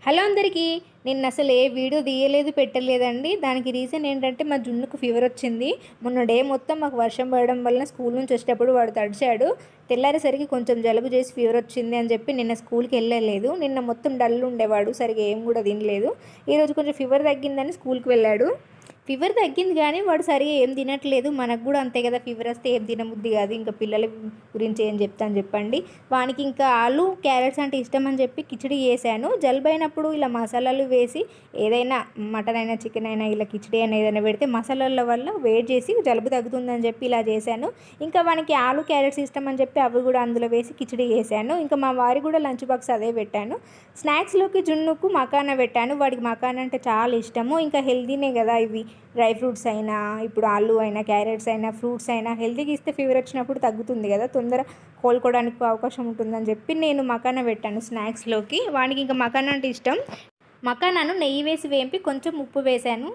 Hello అందరికీ. నిన్న అసలు ఏ వీడియో తీయలేదు, పెట్టలేదండి. దానికి రీజన్ ఏంటంటే మా జున్నుకు ఫీవర్ వచ్చింది. మొన్న డే మొత్తం మాకు వర్షం పడడం వలన స్కూల్ నుంచి వచ్చేటప్పుడు వాడు తడిచాడు. తెల్లారేసరికి కొంచెం జలుబు చేసి ఫీవర్ వచ్చింది అని చెప్పి నిన్న స్కూల్కి వెళ్ళలేదు. నిన్న మొత్తం డల్ ఉండేవాడు, సరిగా ఏం కూడా తినలేదు. ఈరోజు కొంచెం ఫీవర్ తగ్గిందని స్కూల్కి వెళ్ళాడు. ఫీవర్ తగ్గింది కానీ వాడు సరిగా ఏం తినట్లేదు. మనకు కూడా అంతే కదా, ఫీవర్ వస్తే ఏం తినబుద్ధి కాదు. ఇంకా పిల్లల గురించి ఏం చెప్తాను చెప్పండి. వానికి ఇంకా ఆలు క్యారెట్స్ అంటే ఇష్టం అని చెప్పి కిచిడి చేశాను. జలుబు అయినప్పుడు ఇలా మసాలాలు వేసి ఏదైనా మటన్ అయినా చికెన్ అయినా ఇలా కిచిడి అయినా ఏదైనా పెడితే మసాలాల వల్ల వేడి చేసి జలుబు తగ్గుతుందని చెప్పి ఇలా చేశాను. ఇంకా వానికి ఆలు క్యారెట్స్ ఇష్టం అని చెప్పి అవి కూడా అందులో వేసి కిచిడి చేశాను. ఇంకా మా వారి కూడా లంచ్ బాక్స్ అదే పెట్టాను. స్నాక్స్లోకి జున్నుకు మకానా పెట్టాను. వాడికి మకానా అంటే చాలా ఇష్టము. ఇంకా హెల్దీనే కదా ఇవి, డ్రై ఫ్రూట్స్ అయినా, ఇప్పుడు ఆలు అయినా, క్యారెట్స్ అయినా, ఫ్రూట్స్ అయినా హెల్తీగా ఇస్తే ఫీవర్ వచ్చినప్పుడు తగ్గుతుంది కదా, తొందర కోలుకోవడానికి అవకాశం ఉంటుందని చెప్పి నేను మకానా పెట్టాను స్నాక్స్లోకి. వానికి ఇంకా మకానా అంటే ఇష్టం. మకానాను నెయ్యి వేసి వేంపి కొంచెం ఉప్పు వేశాను.